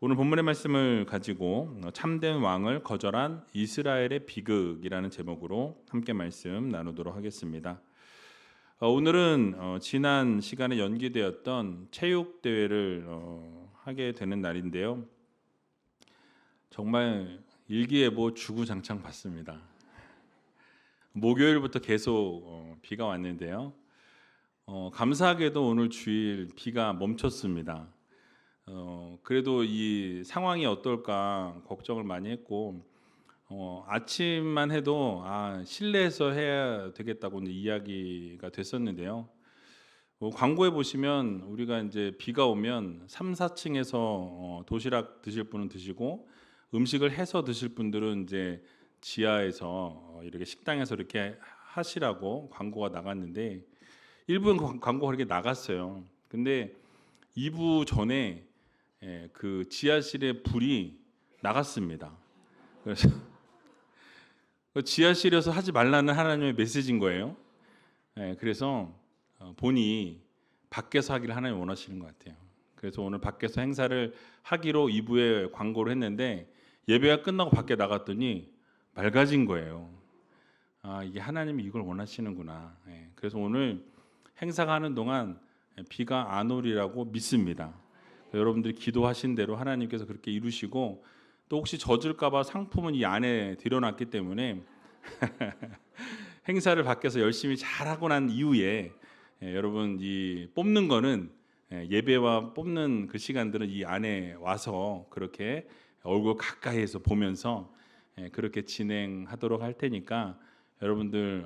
오늘 본문의 말씀을 가지고 참된 왕을 거절한 이스라엘의 비극이라는 제목으로 함께 말씀 나누도록 하겠습니다. 오늘은 지난 시간에 연기되었던 체육 대회를 하게 되는 날인데요. 정말 일기예보 주구장창 봤습니다. 목요일부터 계속 비가 왔는데요. 감사하게도 오늘 주일 비가 멈췄습니다. 그래도 이 상황이 어떨까 걱정을 많이 했고 아침만 해도 실내에서 해야 되겠다고 이야기가 됐었는데요. 광고에 보시면 우리가 이제 비가 오면 3, 4층에서 도시락 드실 분은 드시고 음식을 해서 드실 분들은 이제 지하에서 이렇게 식당에서 이렇게 하시라고 광고가 나갔는데 일부 광고가 그렇게 나갔어요. 근데 2부 전에 그 지하실에 불이 나갔습니다. 그래서 지하실에서 하지 말라는 하나님의 메시지인 거예요. 그래서 본이 밖에서 하기를 하나님 원하시는 것 같아요. 그래서 오늘 밖에서 행사를 하기로 2부에 광고를 했는데 예배가 끝나고 밖에 나갔더니 맑아진 거예요. 이게 하나님이 이걸 원하시는구나. 그래서 오늘 행사가 하는 동안 비가 안 오리라고 믿습니다. 여러분들이 기도하신 대로 하나님께서 그렇게 이루시고 또 혹시 젖을까봐 상품은 이 안에 들여놨기 때문에 행사를 밖에서 열심히 잘하고 난 이후에 여러분 이 뽑는 거는 예배와 뽑는 그 시간들은 이 안에 와서 그렇게 얼굴 가까이에서 보면서 그렇게 진행하도록 할 테니까 여러분들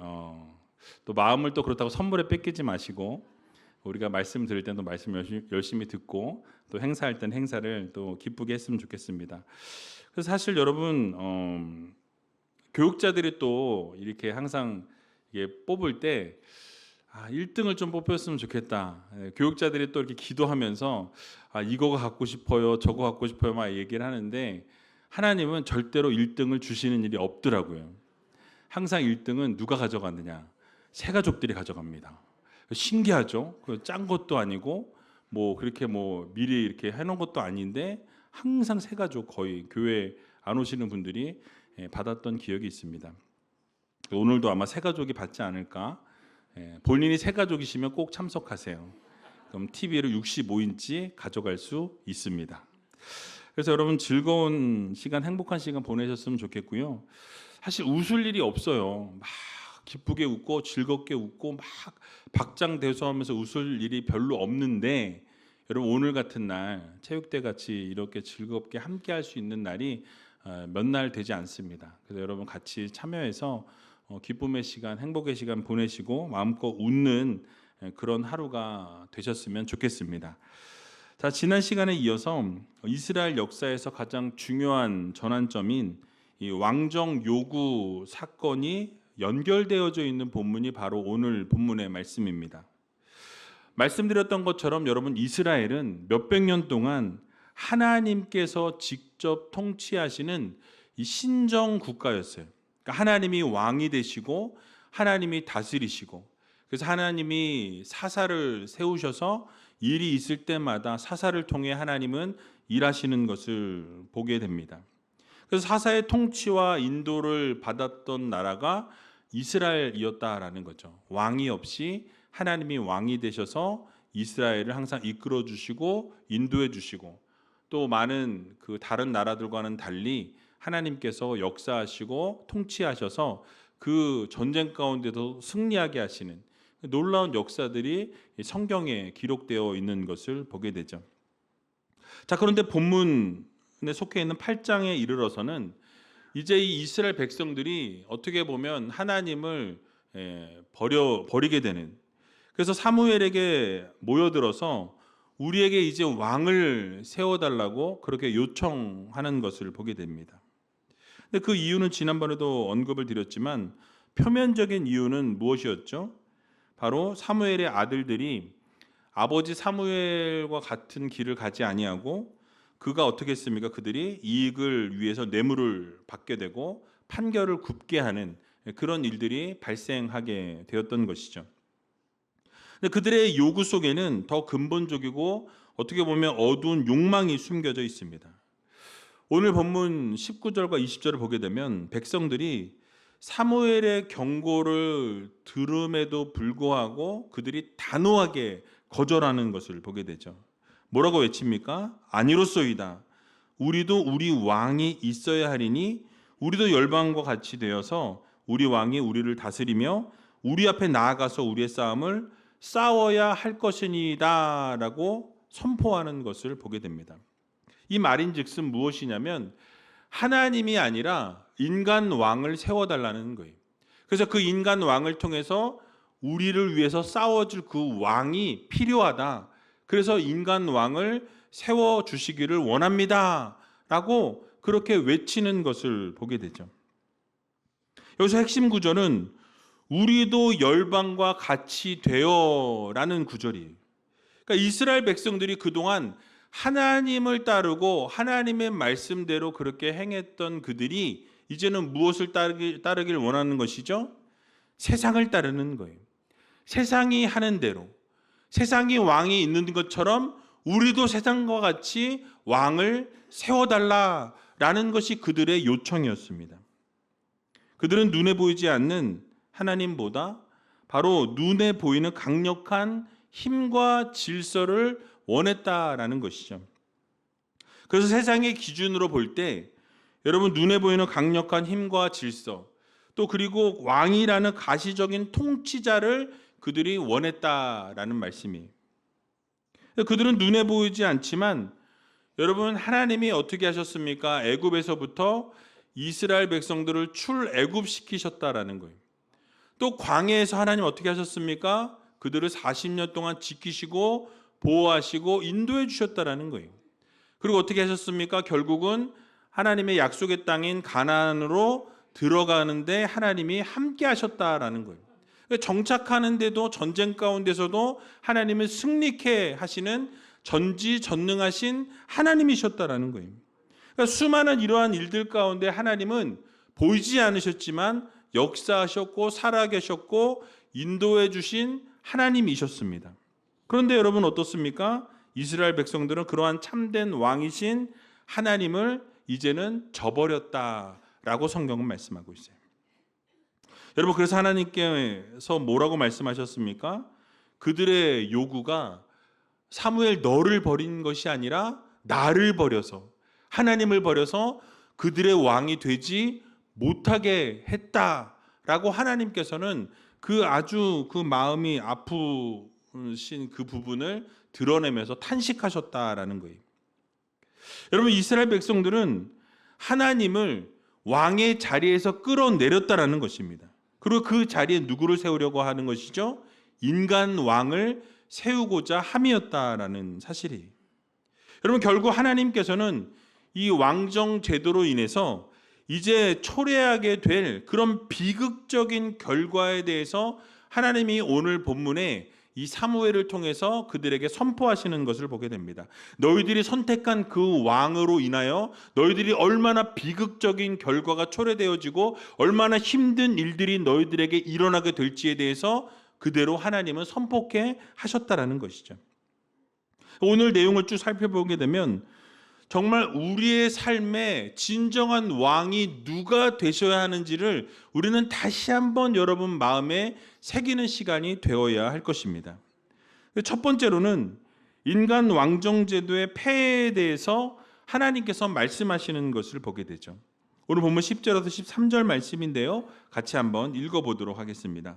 또 마음을 또 그렇다고 선물에 뺏기지 마시고 우리가 말씀 들을 때도 말씀 열심히 듣고 또 행사할 땐 행사를 또 기쁘게 했으면 좋겠습니다. 그래서 사실 여러분 교육자들이 또 이렇게 항상 이게 뽑을 때 1등을 좀 뽑혔으면 좋겠다. 교육자들이 또 이렇게 기도하면서 이거가 갖고 싶어요, 저거 갖고 싶어요 막 얘기를 하는데 하나님은 절대로 1등을 주시는 일이 없더라고요. 항상 1등은 누가 가져갔느냐? 새 가족들이 가져갑니다. 신기하죠? 짠 것도 아니고 그렇게 미리 이렇게 해놓은 것도 아닌데 항상 새 가족 거의 교회 안 오시는 분들이 받았던 기억이 있습니다. 오늘도 아마 새 가족이 받지 않을까? 본인이 새 가족이시면 꼭 참석하세요. 그럼 TV를 65인치 가져갈 수 있습니다. 그래서 여러분 즐거운 시간, 행복한 시간 보내셨으면 좋겠고요. 사실 웃을 일이 없어요. 막 기쁘게 웃고 즐겁게 웃고 막 박장대소하면서 웃을 일이 별로 없는데 여러분 오늘 같은 날 체육대 같이 이렇게 즐겁게 함께 할 수 있는 날이 몇 날 되지 않습니다. 그래서 여러분 같이 참여해서 기쁨의 시간, 행복의 시간 보내시고 마음껏 웃는 그런 하루가 되셨으면 좋겠습니다. 자, 지난 시간에 이어서 이스라엘 역사에서 가장 중요한 전환점인 이 왕정 요구 사건이 연결되어져 있는 본문이 바로 오늘 본문의 말씀입니다. 말씀드렸던 것처럼 여러분 이스라엘은 몇백 년 동안 하나님께서 직접 통치하시는 이 신정 국가였어요. 그러니까 하나님이 왕이 되시고 하나님이 다스리시고 그래서 하나님이 사사를 세우셔서 일이 있을 때마다 사사를 통해 하나님은 일하시는 것을 보게 됩니다. 그래서 사사의 통치와 인도를 받았던 나라가 이스라엘이었다라는 거죠. 왕이 없이 하나님이 왕이 되셔서 이스라엘을 항상 이끌어 주시고 인도해 주시고 또 많은 그 다른 나라들과는 달리 하나님께서 역사하시고 통치하셔서 그 전쟁 가운데도 승리하게 하시는 놀라운 역사들이 성경에 기록되어 있는 것을 보게 되죠. 자, 그런데 본문에 속해 있는 8장에 이르러서는 이제 이 이스라엘 백성들이 어떻게 보면 하나님을 버리게 되는, 그래서 사무엘에게 모여들어서 우리에게 이제 왕을 세워달라고 그렇게 요청하는 것을 보게 됩니다. 근데 그 이유는 지난번에도 언급을 드렸지만 표면적인 이유는 무엇이었죠? 바로 사무엘의 아들들이 아버지 사무엘과 같은 길을 가지 아니하고 그가 어떻게 했습니까? 그들이 이익을 위해서 뇌물을 받게 되고 판결을 굽게 하는 그런 일들이 발생하게 되었던 것이죠. 근데 그들의 요구 속에는 더 근본적이고 어떻게 보면 어두운 욕망이 숨겨져 있습니다. 오늘 본문 19절과 20절을 보게 되면 백성들이 사무엘의 경고를 들음에도 불구하고 그들이 단호하게 거절하는 것을 보게 되죠. 뭐라고 외칩니까? 아니로소이다. 우리도 우리 왕이 있어야 하리니 우리도 열방과 같이 되어서 우리 왕이 우리를 다스리며 우리 앞에 나아가서 우리의 싸움을 싸워야 할 것이니이다 라고 선포하는 것을 보게 됩니다. 이 말인즉슨 무엇이냐면 하나님이 아니라 인간 왕을 세워달라는 거예요. 그래서 그 인간 왕을 통해서 우리를 위해서 싸워줄 그 왕이 필요하다. 그래서 인간 왕을 세워주시기를 원합니다 라고 그렇게 외치는 것을 보게 되죠. 여기서 핵심 구절은 우리도 열방과 같이 되어 라는 구절이에요. 그러니까 이스라엘 백성들이 그동안 하나님을 따르고 하나님의 말씀대로 그렇게 행했던 그들이 이제는 무엇을 따르길 원하는 것이죠? 세상을 따르는 거예요. 세상이 하는 대로, 세상이 왕이 있는 것처럼 우리도 세상과 같이 왕을 세워달라라는 것이 그들의 요청이었습니다. 그들은 눈에 보이지 않는 하나님보다 바로 눈에 보이는 강력한 힘과 질서를 원했다라는 것이죠. 그래서 세상의 기준으로 볼 때 여러분 눈에 보이는 강력한 힘과 질서 또 그리고 왕이라는 가시적인 통치자를 그들이 원했다라는 말씀이에요. 그들은 눈에 보이지 않지만 여러분 하나님이 어떻게 하셨습니까? 애굽에서부터 이스라엘 백성들을 출애굽시키셨다라는 거예요. 또 광야에서 하나님 어떻게 하셨습니까? 그들을 40년 동안 지키시고 보호하시고 인도해 주셨다라는 거예요. 그리고 어떻게 하셨습니까? 결국은 하나님의 약속의 땅인 가나안으로 들어가는데 하나님이 함께 하셨다라는 거예요. 정착하는데도 전쟁 가운데서도 하나님을 승리케 하시는 전지전능하신 하나님이셨다라는 거예요. 그러니까 수많은 이러한 일들 가운데 하나님은 보이지 않으셨지만 역사하셨고 살아계셨고 인도해 주신 하나님이셨습니다. 그런데 여러분 어떻습니까? 이스라엘 백성들은 그러한 참된 왕이신 하나님을 이제는 저버렸다라고 성경은 말씀하고 있어요. 여러분 그래서 하나님께서 뭐라고 말씀하셨습니까? 그들의 요구가 사무엘 너를 버린 것이 아니라 나를 버려서 하나님을 버려서 그들의 왕이 되지 못하게 했다라고 하나님께서는 아주 그 마음이 아프신 그 부분을 드러내면서 탄식하셨다라는 거예요. 여러분 이스라엘 백성들은 하나님을 왕의 자리에서 끌어내렸다라는 것입니다. 그리고 그 자리에 누구를 세우려고 하는 것이죠? 인간 왕을 세우고자 함이었다라는 사실이에요. 여러분 결국 하나님께서는 이 왕정 제도로 인해서 이제 초래하게 될 그런 비극적인 결과에 대해서 하나님이 오늘 본문에 이 사무엘을 통해서 그들에게 선포하시는 것을 보게 됩니다. 너희들이 선택한 그 왕으로 인하여 너희들이 얼마나 비극적인 결과가 초래되어지고 얼마나 힘든 일들이 너희들에게 일어나게 될지에 대해서 그대로 하나님은 선포케 하셨다라는 것이죠. 오늘 내용을 쭉 살펴보게 되면 정말 우리의 삶에 진정한 왕이 누가 되셔야 하는지를 우리는 다시 한번 여러분 마음에 새기는 시간이 되어야 할 것입니다. 첫 번째로는 인간 왕정제도의 폐해에 대해서 하나님께서 말씀하시는 것을 보게 되죠. 오늘 본문 10절에서 13절 말씀인데요. 같이 한번 읽어보도록 하겠습니다.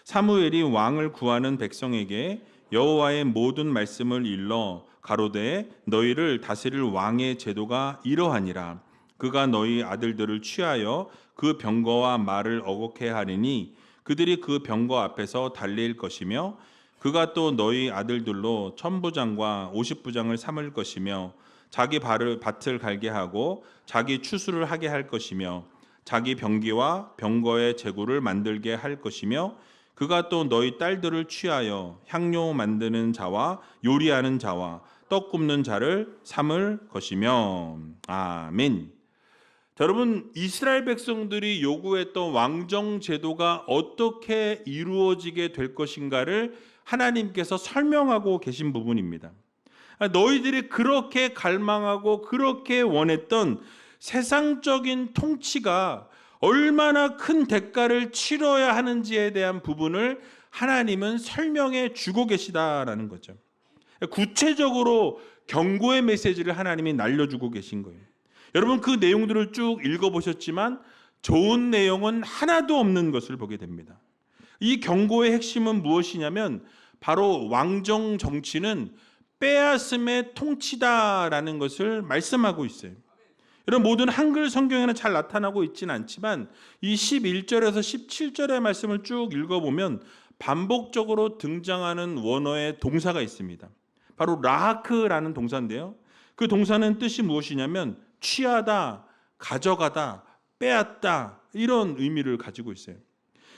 사무엘이 왕을 구하는 백성에게 여호와의 모든 말씀을 일러 가로되 너희를 다스릴 왕의 제도가 이러하니라. 그가 너희 아들들을 취하여 그 병거와 말을 어곡해 하리니 그들이 그 병거 앞에서 달릴 것이며 그가 또 너희 아들들로 천부장과 50부장을 삼을 것이며 자기 밭을 갈게 하고 자기 추수를 하게 할 것이며 자기 병기와 병거의 제구를 만들게 할 것이며 그가 또 너희 딸들을 취하여 향료 만드는 자와 요리하는 자와 떡 굽는 자를 삼을 것이며. 아멘. 자, 여러분 이스라엘 백성들이 요구했던 왕정 제도가 어떻게 이루어지게 될 것인가를 하나님께서 설명하고 계신 부분입니다. 너희들이 그렇게 갈망하고 그렇게 원했던 세상적인 통치가 얼마나 큰 대가를 치러야 하는지에 대한 부분을 하나님은 설명해 주고 계시다라는 거죠. 구체적으로 경고의 메시지를 하나님이 날려주고 계신 거예요. 여러분, 그 내용들을 쭉 읽어보셨지만 좋은 내용은 하나도 없는 것을 보게 됩니다. 이 경고의 핵심은 무엇이냐면 바로 왕정 정치는 빼앗음의 통치다라는 것을 말씀하고 있어요. 여러분, 모든 한글 성경에는 잘 나타나고 있지는 않지만 이 11절에서 17절의 말씀을 쭉 읽어보면 반복적으로 등장하는 원어의 동사가 있습니다. 바로 라하크라는 동사인데요. 그 동사는 뜻이 무엇이냐면 취하다, 가져가다, 빼앗다, 이런 의미를 가지고 있어요.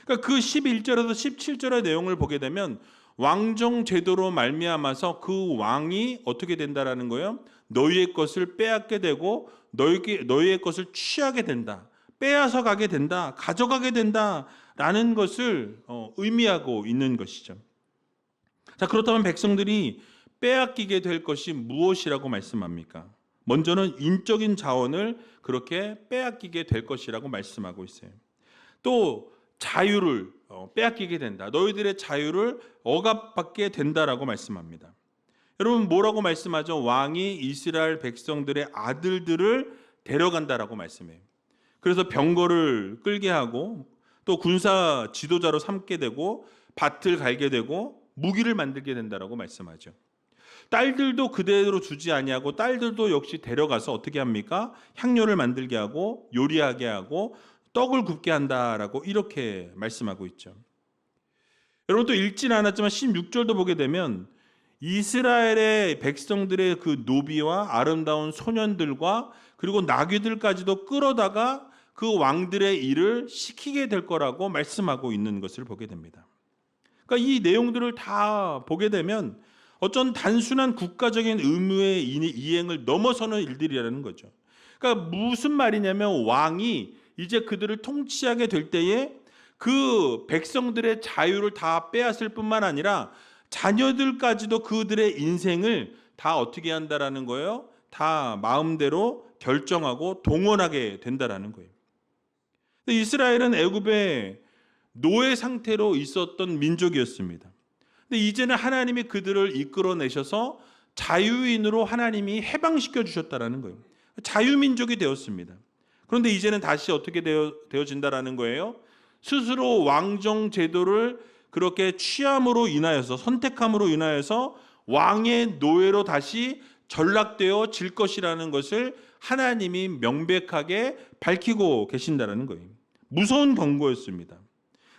그러니까 그 11절에서 17절의 내용을 보게 되면 왕정 제도로 말미암아서 그 왕이 어떻게 된다라는 거예요? 너희의 것을 빼앗게 되고 너희의 것을 취하게 된다, 빼앗아 가게 된다, 가져가게 된다라는 것을 의미하고 있는 것이죠. 자, 그렇다면 백성들이 빼앗기게 될 것이 무엇이라고 말씀합니까? 먼저는 인적인 자원을 그렇게 빼앗기게 될 것이라고 말씀하고 있어요. 또 자유를 빼앗기게 된다. 너희들의 자유를 억압받게 된다라고 말씀합니다. 여러분, 뭐라고 말씀하죠? 왕이 이스라엘 백성들의 아들들을 데려간다라고 말씀해요. 그래서 병거를 끌게 하고 또 군사 지도자로 삼게 되고 밭을 갈게 되고 무기를 만들게 된다라고 말씀하죠. 딸들도 그대로 주지 아니하고 딸들도 역시 데려가서 어떻게 합니까? 향료를 만들게 하고 요리하게 하고 떡을 굽게 한다라고 이렇게 말씀하고 있죠. 여러분, 또 읽지는 않았지만 16절도 보게 되면 이스라엘의 백성들의 그 노비와 아름다운 소년들과 그리고 나귀들까지도 끌어다가 그 왕들의 일을 시키게 될 거라고 말씀하고 있는 것을 보게 됩니다. 그러니까 이 내용들을 다 보게 되면 어쩐 단순한 국가적인 의무의 이행을 넘어서는 일들이라는 거죠. 그러니까 무슨 말이냐면 왕이 이제 그들을 통치하게 될 때에 그 백성들의 자유를 다 빼앗을 뿐만 아니라 자녀들까지도 그들의 인생을 다 어떻게 한다라는 거예요? 다 마음대로 결정하고 동원하게 된다라는 거예요. 이스라엘은 애굽의 노예 상태로 있었던 민족이었습니다. 근데 이제는 하나님이 그들을 이끌어내셔서 자유인으로 하나님이 해방시켜 주셨다라는 거예요. 자유민족이 되었습니다. 그런데 이제는 다시 어떻게 되어진다라는 거예요? 스스로 왕정 제도를 그렇게 취함으로 인하여서, 선택함으로 인하여서 왕의 노예로 다시 전락되어질 것이라는 것을 하나님이 명백하게 밝히고 계신다는 거예요. 무서운 경고였습니다.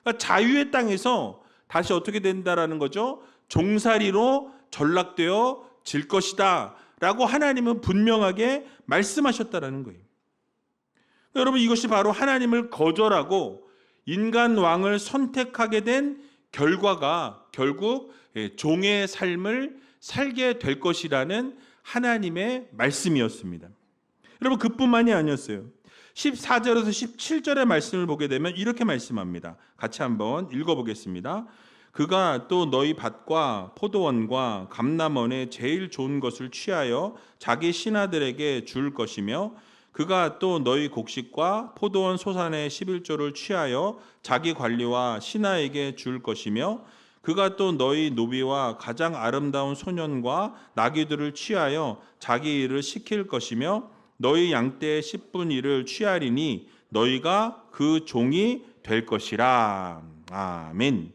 그러니까 자유의 땅에서 다시 어떻게 된다라는 거죠? 종살이로 전락되어질 것이다 라고 하나님은 분명하게 말씀하셨다라는 거예요. 여러분, 이것이 바로 하나님을 거절하고 인간 왕을 선택하게 된 결과가 결국 종의 삶을 살게 될 것이라는 하나님의 말씀이었습니다. 여러분, 그뿐만이 아니었어요. 14절에서 17절의 말씀을 보게 되면 이렇게 말씀합니다. 같이 한번 읽어보겠습니다. 그가 또 너희 밭과 포도원과 감람원의 제일 좋은 것을 취하여 자기 신하들에게 줄 것이며 그가 또 너희 곡식과 포도원 소산의 11조를 취하여 자기 관리와 신하에게 줄 것이며 그가 또 너희 노비와 가장 아름다운 소년과 나귀들을 취하여 자기 일을 시킬 것이며 너희 양떼의 10분 1을 취하리니 너희가 그 종이 될 것이라. 아멘.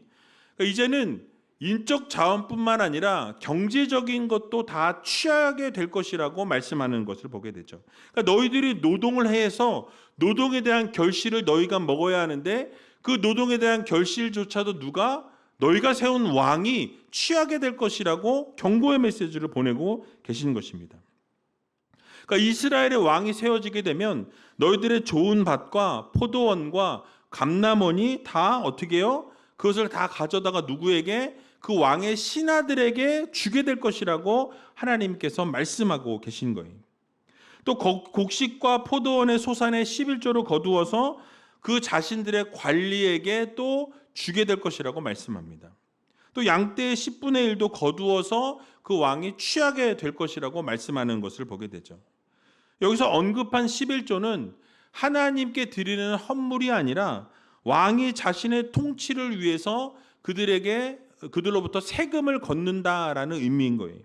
이제는 인적 자원뿐만 아니라 경제적인 것도 다 취하게 될 것이라고 말씀하는 것을 보게 되죠. 그러니까 너희들이 노동을 해서 노동에 대한 결실을 너희가 먹어야 하는데 그 노동에 대한 결실조차도 너희가 세운 왕이 취하게 될 것이라고 경고의 메시지를 보내고 계신 것입니다. 그러니까 이스라엘의 왕이 세워지게 되면 너희들의 좋은 밭과 포도원과 감람원이 다 어떻게 해요? 그것을 다 가져다가 누구에게? 그 왕의 신하들에게 주게 될 것이라고 하나님께서 말씀하고 계신 거예요. 또 곡식과 포도원의 소산의 11조를 거두어서 그 자신들의 관리에게 또 주게 될 것이라고 말씀합니다. 또 양떼의 10분의 1도 거두어서 그 왕이 취하게 될 것이라고 말씀하는 것을 보게 되죠. 여기서 언급한 11조는 하나님께 드리는 헌물이 아니라 왕이 자신의 통치를 위해서 그들로부터 세금을 걷는다라는 의미인 거예요.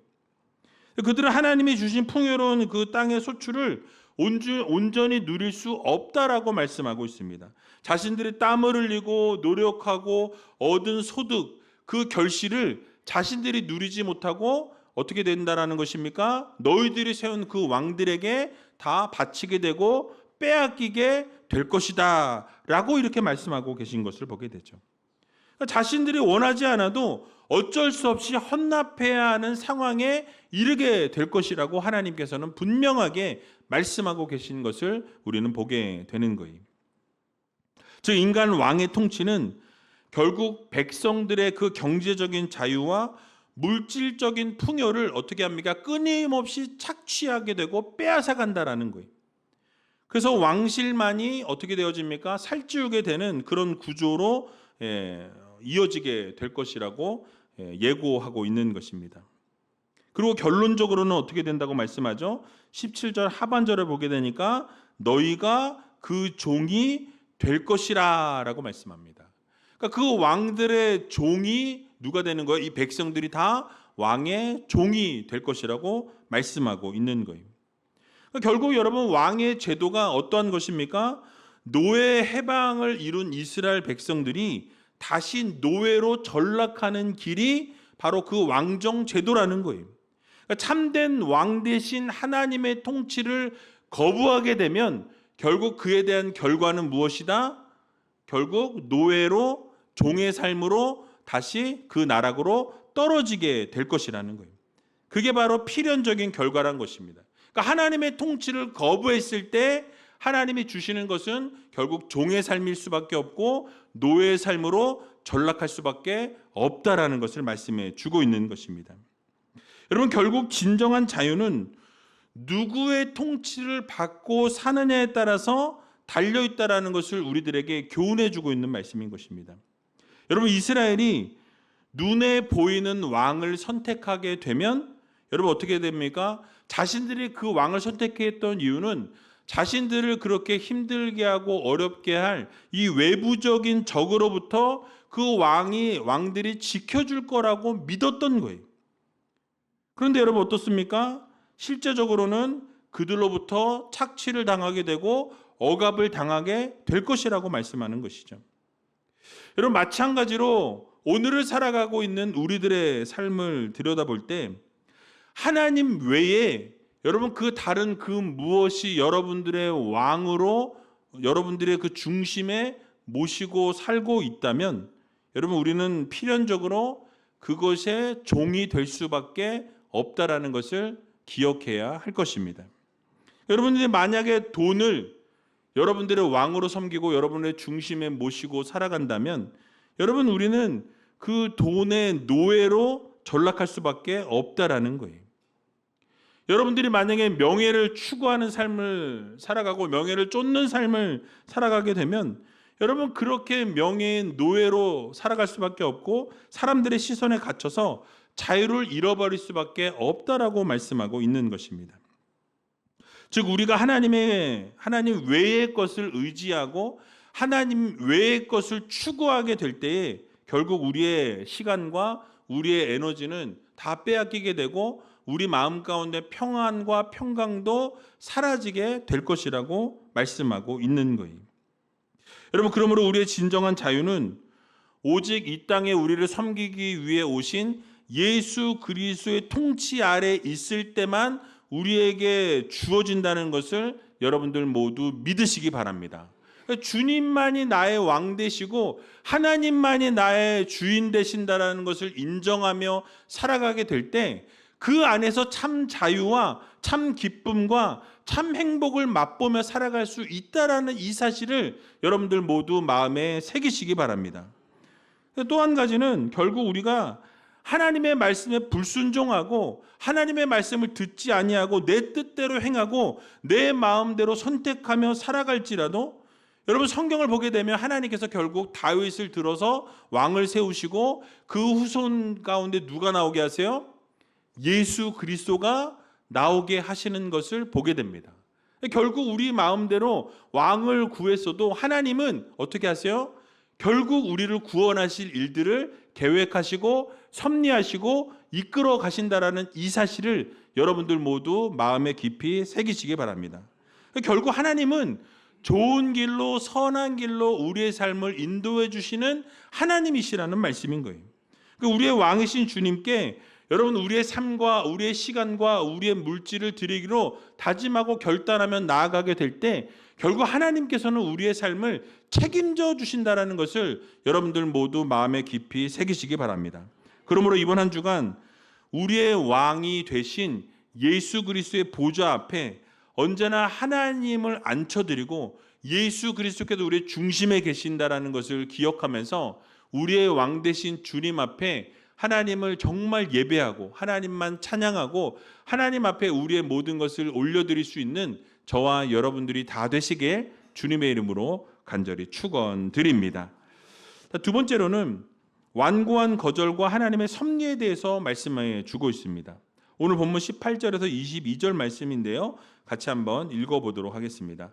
그들은 하나님이 주신 풍요로운 그 땅의 소출을 온전히 누릴 수 없다라고 말씀하고 있습니다. 자신들이 땀을 흘리고 노력하고 얻은 소득, 그 결실을 자신들이 누리지 못하고 어떻게 된다라는 것입니까? 너희들이 세운 그 왕들에게 다 바치게 되고 빼앗기게 될 것이다 라고 이렇게 말씀하고 계신 것을 보게 되죠. 자신들이 원하지 않아도 어쩔 수 없이 헌납해야 하는 상황에 이르게 될 것이라고 하나님께서는 분명하게 말씀하고 계신 것을 우리는 보게 되는 거예요. 즉 인간 왕의 통치는 결국 백성들의 그 경제적인 자유와 물질적인 풍요를 어떻게 합니까? 끊임없이 착취하게 되고 빼앗아 간다라는 거예요. 그래서 왕실만이 어떻게 되어집니까? 살찌우게 되는 그런 구조로 이어지게 될 것이라고 예고하고 있는 것입니다. 그리고 결론적으로는 어떻게 된다고 말씀하죠? 17절 하반절을 보게 되니까 너희가 그 종이 될 것이라 라고 말씀합니다. 그러니까 그 왕들의 종이 누가 되는 거예요? 이 백성들이 다 왕의 종이 될 것이라고 말씀하고 있는 거예요. 그러니까 결국 여러분 왕의 제도가 어떠한 것입니까? 노예 해방을 이룬 이스라엘 백성들이 다시 노예로 전락하는 길이 바로 그 왕정 제도라는 거예요. 그러니까 참된 왕 대신 하나님의 통치를 거부하게 되면 결국 그에 대한 결과는 무엇이다? 결국 노예로 종의 삶으로 다시 그 나락으로 떨어지게 될 것이라는 거예요. 그게 바로 필연적인 결과란 것입니다. 그러니까 하나님의 통치를 거부했을 때 하나님이 주시는 것은 결국 종의 삶일 수밖에 없고 노예의 삶으로 전락할 수밖에 없다라는 것을 말씀해 주고 있는 것입니다. 여러분 결국 진정한 자유는 누구의 통치를 받고 사느냐에 따라서 달려있다라는 것을 우리들에게 교훈해 주고 있는 말씀인 것입니다. 여러분 이스라엘이 눈에 보이는 왕을 선택하게 되면 여러분 어떻게 됩니까? 자신들이 그 왕을 선택했던 이유는 자신들을 그렇게 힘들게 하고 어렵게 할 이 외부적인 적으로부터 그 왕들이 지켜줄 거라고 믿었던 거예요. 그런데 여러분 어떻습니까? 실제적으로는 그들로부터 착취를 당하게 되고 억압을 당하게 될 것이라고 말씀하는 것이죠. 여러분 마찬가지로 오늘을 살아가고 있는 우리들의 삶을 들여다볼 때 하나님 외에 여러분 그 다른 그 무엇이 여러분들의 왕으로 여러분들의 그 중심에 모시고 살고 있다면 여러분 우리는 필연적으로 그것의 종이 될 수밖에 없다라는 것을 기억해야 할 것입니다. 여러분들이 만약에 돈을 여러분들의 왕으로 섬기고 여러분의 중심에 모시고 살아간다면 여러분 우리는 그 돈의 노예로 전락할 수밖에 없다라는 거예요. 여러분들이 만약에 명예를 추구하는 삶을 살아가고 명예를 쫓는 삶을 살아가게 되면 여러분 그렇게 명예의 노예로 살아갈 수밖에 없고 사람들의 시선에 갇혀서 자유를 잃어버릴 수밖에 없다라고 말씀하고 있는 것입니다. 즉 우리가 하나님 외의 것을 의지하고 하나님 외의 것을 추구하게 될 때에 결국 우리의 시간과 우리의 에너지는 다 빼앗기게 되고 우리 마음 가운데 평안과 평강도 사라지게 될 것이라고 말씀하고 있는 거예요. 여러분 그러므로 우리의 진정한 자유는 오직 이 땅에 우리를 섬기기 위해 오신 예수 그리스도의 통치 아래 있을 때만 우리에게 주어진다는 것을 여러분들 모두 믿으시기 바랍니다. 주님만이 나의 왕 되시고 하나님만이 나의 주인 되신다라는 것을 인정하며 살아가게 될 때 그 안에서 참 자유와 참 기쁨과 참 행복을 맛보며 살아갈 수 있다라는 이 사실을 여러분들 모두 마음에 새기시기 바랍니다. 또 한 가지는 결국 우리가 하나님의 말씀에 불순종하고 하나님의 말씀을 듣지 아니하고 내 뜻대로 행하고 내 마음대로 선택하며 살아갈지라도 여러분 성경을 보게 되면 하나님께서 결국 다윗을 들어서 왕을 세우시고 그 후손 가운데 누가 나오게 하세요? 예수 그리스도가 나오게 하시는 것을 보게 됩니다. 결국 우리 마음대로 왕을 구했어도 하나님은 어떻게 하세요? 결국 우리를 구원하실 일들을 계획하시고 섭리하시고 이끌어 가신다라는 이 사실을 여러분들 모두 마음에 깊이 새기시기 바랍니다. 결국 하나님은 좋은 길로 선한 길로 우리의 삶을 인도해 주시는 하나님이시라는 말씀인 거예요. 우리의 왕이신 주님께 여러분 우리의 삶과 우리의 시간과 우리의 물질을 드리기로 다짐하고 결단하면 나아가게 될 때 결국 하나님께서는 우리의 삶을 책임져 주신다라는 것을 여러분들 모두 마음에 깊이 새기시기 바랍니다. 그러므로 이번 한 주간 우리의 왕이 되신 예수 그리스도의 보좌 앞에 언제나 하나님을 앉혀드리고 예수 그리스도께서 우리의 중심에 계신다라는 것을 기억하면서 우리의 왕 되신 주님 앞에 하나님을 정말 예배하고 하나님만 찬양하고 하나님 앞에 우리의 모든 것을 올려드릴 수 있는 저와 여러분들이 다 되시길 주님의 이름으로 간절히 축원드립니다. 두 번째로는 완고한 거절과 하나님의 섭리에 대해서 말씀해 주고 있습니다. 오늘 본문 18절에서 22절 말씀인데요. 같이 한번 읽어보도록 하겠습니다.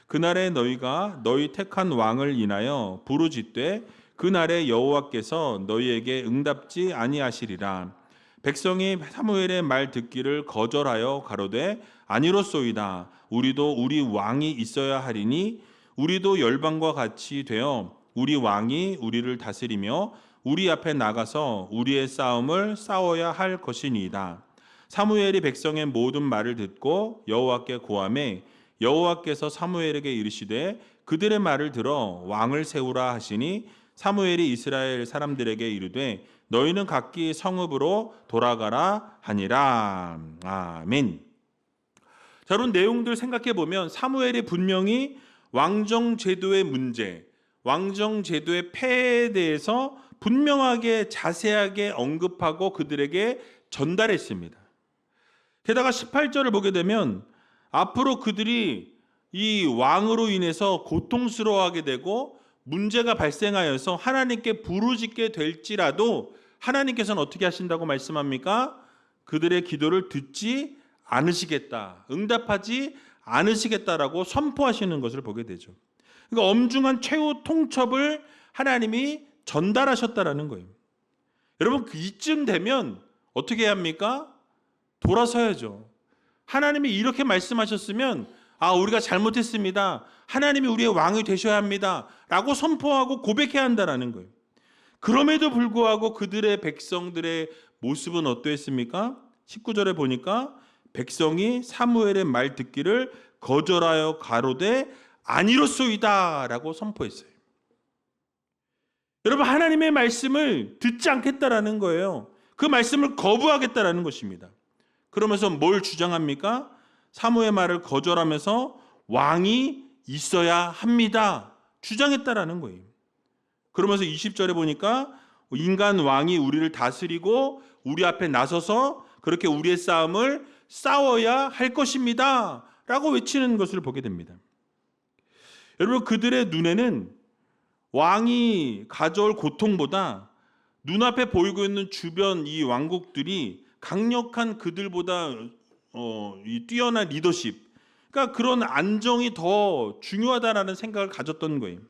그날에 너희가 너희 택한 왕을 인하여 부르짖되 그날에 여호와께서 너희에게 응답지 아니하시리라. 백성이 사무엘의 말 듣기를 거절하여 가로되 아니로소이다. 우리도 우리 왕이 있어야 하리니 우리도 열방과 같이 되어 우리 왕이 우리를 다스리며 우리 앞에 나가서 우리의 싸움을 싸워야 할 것이니이다. 사무엘이 백성의 모든 말을 듣고 여호와께 고하매 여호와께서 사무엘에게 이르시되 그들의 말을 들어 왕을 세우라 하시니 사무엘이 이스라엘 사람들에게 이르되 너희는 각기 성읍으로 돌아가라 하니라. 아멘. 자, 여러분 내용들 생각해 보면 사무엘이 분명히 왕정 제도의 문제, 왕정 제도의 폐해에 대해서 분명하게 자세하게 언급하고 그들에게 전달했습니다. 게다가 18절을 보게 되면 앞으로 그들이 이 왕으로 인해서 고통스러워하게 되고 문제가 발생하여서 하나님께 부르짖게 될지라도 하나님께서는 어떻게 하신다고 말씀합니까? 그들의 기도를 듣지 않으시겠다, 응답하지 않으시겠다라고 선포하시는 것을 보게 되죠. 그러니까 엄중한 최후 통첩을 하나님이 전달하셨다라는 거예요. 여러분 이쯤 되면 어떻게 해야 합니까? 돌아서야죠. 하나님이 이렇게 말씀하셨으면 우리가 잘못했습니다. 하나님이 우리의 왕이 되셔야 합니다. 라고 선포하고 고백해야 한다는 거예요. 그럼에도 불구하고 그들의 백성들의 모습은 어떠했습니까? 19절에 보니까 백성이 사무엘의 말 듣기를 거절하여 가로되 아니로소이다 라고 선포했어요. 여러분 하나님의 말씀을 듣지 않겠다라는 거예요. 그 말씀을 거부하겠다라는 것입니다. 그러면서 뭘 주장합니까? 사무의 말을 거절하면서 왕이 있어야 합니다. 주장했다라는 거예요. 그러면서 20절에 보니까 인간 왕이 우리를 다스리고 우리 앞에 나서서 그렇게 우리의 싸움을 싸워야 할 것입니다. 라고 외치는 것을 보게 됩니다. 여러분 그들의 눈에는 왕이 가져올 고통보다 눈앞에 보이고 있는 주변 이 왕국들이 강력한 그들보다 뛰어난 리더십, 그러니까 그런 안정이 더 중요하다라는 생각을 가졌던 거예요.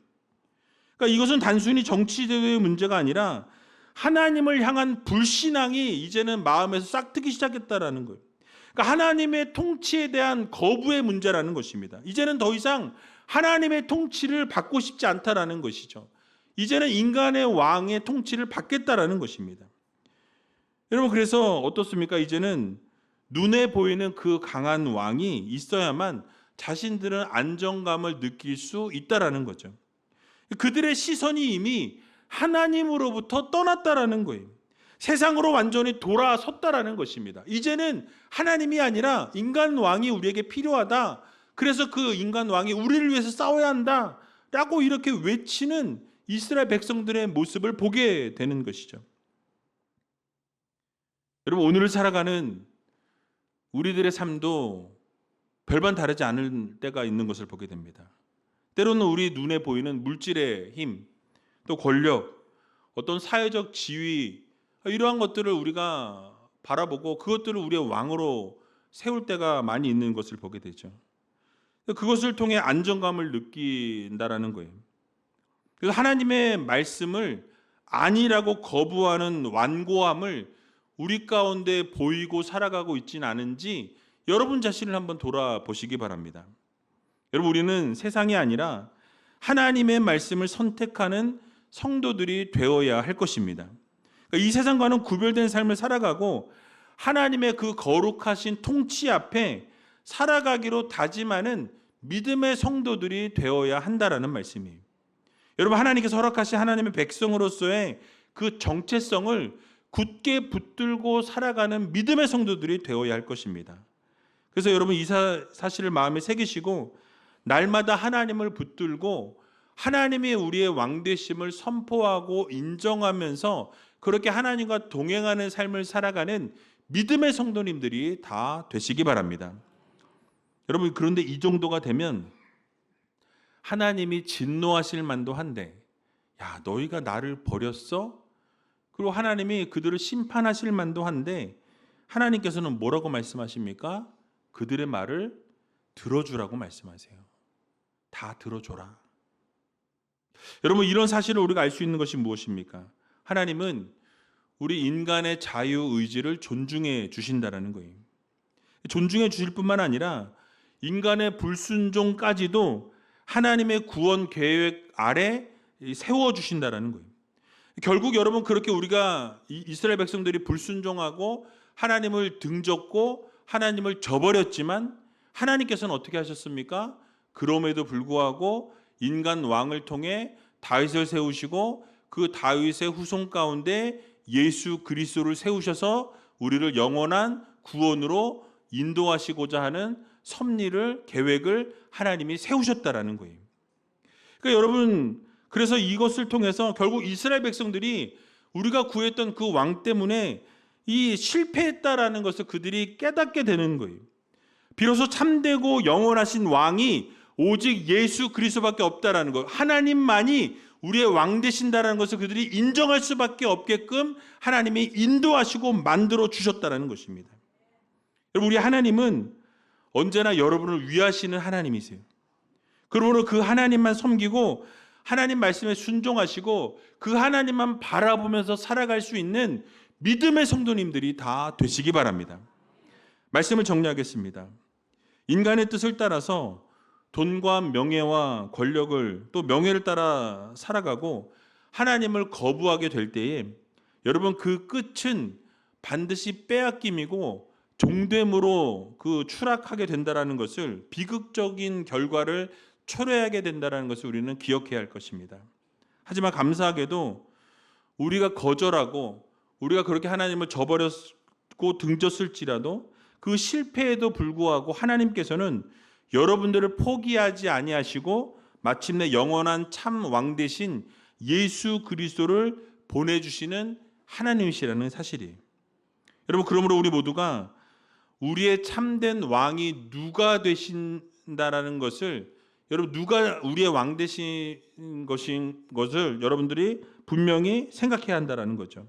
그러니까 이것은 단순히 정치적인 문제가 아니라 하나님을 향한 불신앙이 이제는 마음에서 싹트기 시작했다라는 거예요. 그러니까 하나님의 통치에 대한 거부의 문제라는 것입니다. 이제는 더 이상 하나님의 통치를 받고 싶지 않다라는 것이죠. 이제는 인간의 왕의 통치를 받겠다라는 것입니다. 여러분 그래서 어떻습니까? 이제는 눈에 보이는 그 강한 왕이 있어야만 자신들은 안정감을 느낄 수 있다라는 거죠. 그들의 시선이 이미 하나님으로부터 떠났다라는 거예요. 세상으로 완전히 돌아섰다라는 것입니다. 이제는 하나님이 아니라 인간 왕이 우리에게 필요하다. 그래서 그 인간 왕이 우리를 위해서 싸워야 한다. 라고 이렇게 외치는 이스라엘 백성들의 모습을 보게 되는 것이죠. 여러분 오늘을 살아가는 우리들의 삶도 별반 다르지 않을 때가 있는 것을 보게 됩니다. 때로는 우리 눈에 보이는 물질의 힘, 또 권력, 어떤 사회적 지위, 이러한 것들을 우리가 바라보고 그것들을 우리의 왕으로 세울 때가 많이 있는 것을 보게 되죠. 그것을 통해 안정감을 느낀다라는 거예요. 그래서 하나님의 말씀을 아니라고 거부하는 완고함을 우리 가운데 보이고 살아가고 있지는 않은지 여러분 자신을 한번 돌아보시기 바랍니다. 여러분, 우리는 세상이 아니라 하나님의 말씀을 선택하는 성도들이 되어야 할 것입니다. 그러니까 이 세상과는 구별된 삶을 살아가고 하나님의 그 거룩하신 통치 앞에 살아가기로 다짐하는 믿음의 성도들이 되어야 한다라는 말씀이에요. 여러분, 하나님께서 허락하신 하나님의 백성으로서의 그 정체성을 굳게 붙들고 살아가는 믿음의 성도들이 되어야 할 것입니다. 그래서 여러분, 이 사실을 마음에 새기시고 날마다 하나님을 붙들고 하나님이 우리의 왕되심을 선포하고 인정하면서 그렇게 하나님과 동행하는 삶을 살아가는 믿음의 성도님들이 다 되시기 바랍니다. 여러분, 그런데 이 정도가 되면 하나님이 진노하실 만도 한데, 야, 너희가 나를 버렸어? 그리고 하나님이 그들을 심판하실 만도 한데, 하나님께서는 뭐라고 말씀하십니까? 그들의 말을 들어주라고 말씀하세요. 다 들어줘라. 여러분, 이런 사실을 우리가 알 수 있는 것이 무엇입니까? 하나님은 우리 인간의 자유의지를 존중해 주신다는 거예요. 존중해 주실 뿐만 아니라 인간의 불순종까지도 하나님의 구원 계획 아래 세워주신다는 거예요. 결국 여러분, 그렇게 우리가 이스라엘 백성들이 불순종하고 하나님을 등졌고 하나님을 저버렸지만 하나님께서는 어떻게 하셨습니까? 그럼에도 불구하고 인간 왕을 통해 다윗을 세우시고 그 다윗의 후손 가운데 예수 그리스도를 세우셔서 우리를 영원한 구원으로 인도하시고자 하는 섭리를, 계획을 하나님이 세우셨다라는 거예요. 그러니까 여러분, 그래서 이것을 통해서 결국 이스라엘 백성들이 우리가 구했던 그 왕 때문에 이 실패했다라는 것을 그들이 깨닫게 되는 거예요. 비로소 참되고 영원하신 왕이 오직 예수 그리스도밖에 없다라는 것, 하나님만이 우리의 왕 되신다라는 것을 그들이 인정할 수밖에 없게끔 하나님이 인도하시고 만들어 주셨다라는 것입니다. 여러분, 우리 하나님은 언제나 여러분을 위하시는 하나님이세요. 그러므로 그 하나님만 섬기고 하나님 말씀에 순종하시고 그 하나님만 바라보면서 살아갈 수 있는 믿음의 성도님들이 다 되시기 바랍니다. 말씀을 정리하겠습니다. 인간의 뜻을 따라서 돈과 명예와 권력을, 또 명예를 따라 살아가고 하나님을 거부하게 될 때에 여러분, 그 끝은 반드시 빼앗김이고 종됨으로 그 추락하게 된다라는 것을, 비극적인 결과를 초래하게 된다라는 것을 우리는 기억해야 할 것입니다. 하지만 감사하게도 우리가 거절하고 우리가 그렇게 하나님을 저버렸고 등졌을지라도 그 실패에도 불구하고 하나님께서는 여러분들을 포기하지 아니하시고 마침내 영원한 참 왕 되신 예수 그리스도를 보내주시는 하나님이시라는 사실이에요. 여러분, 그러므로 우리 모두가 우리의 참된 왕이 누가 되신다라는 것을, 여러분, 누가 우리의 왕 되신 것을 여러분들이 분명히 생각해야 한다라는 거죠.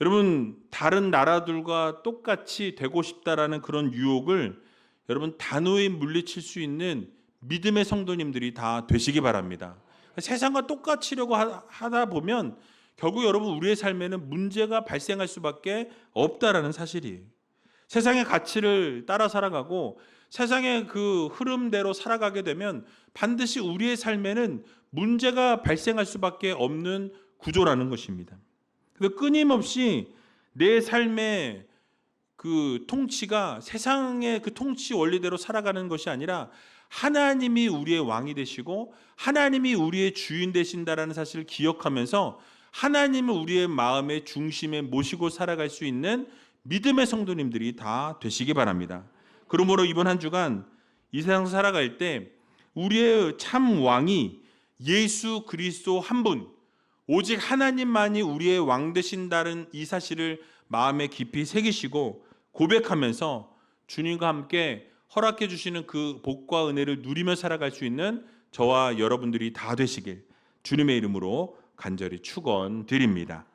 여러분, 다른 나라들과 똑같이 되고 싶다라는 그런 유혹을 여러분 단호히 물리칠 수 있는 믿음의 성도님들이 다 되시기 바랍니다. 세상과 똑같이려고 하다 보면 결국 여러분, 우리의 삶에는 문제가 발생할 수밖에 없다라는 사실이에요. 세상의 가치를 따라 살아가고 세상의 그 흐름대로 살아가게 되면 반드시 우리의 삶에는 문제가 발생할 수밖에 없는 구조라는 것입니다. 그래서 끊임없이 내 삶의 그 통치가 세상의 그 통치 원리대로 살아가는 것이 아니라 하나님이 우리의 왕이 되시고 하나님이 우리의 주인 되신다라는 사실을 기억하면서 하나님을 우리의 마음의 중심에 모시고 살아갈 수 있는 믿음의 성도님들이 다 되시기 바랍니다. 그러므로 이번 한 주간 이 세상 살아갈 때 우리의 참 왕이 예수 그리스도 한 분, 오직 하나님만이 우리의 왕 되신다는 이 사실을 마음에 깊이 새기시고 고백하면서 주님과 함께 허락해 주시는 그 복과 은혜를 누리며 살아갈 수 있는 저와 여러분들이 다 되시길 주님의 이름으로 간절히 축원드립니다.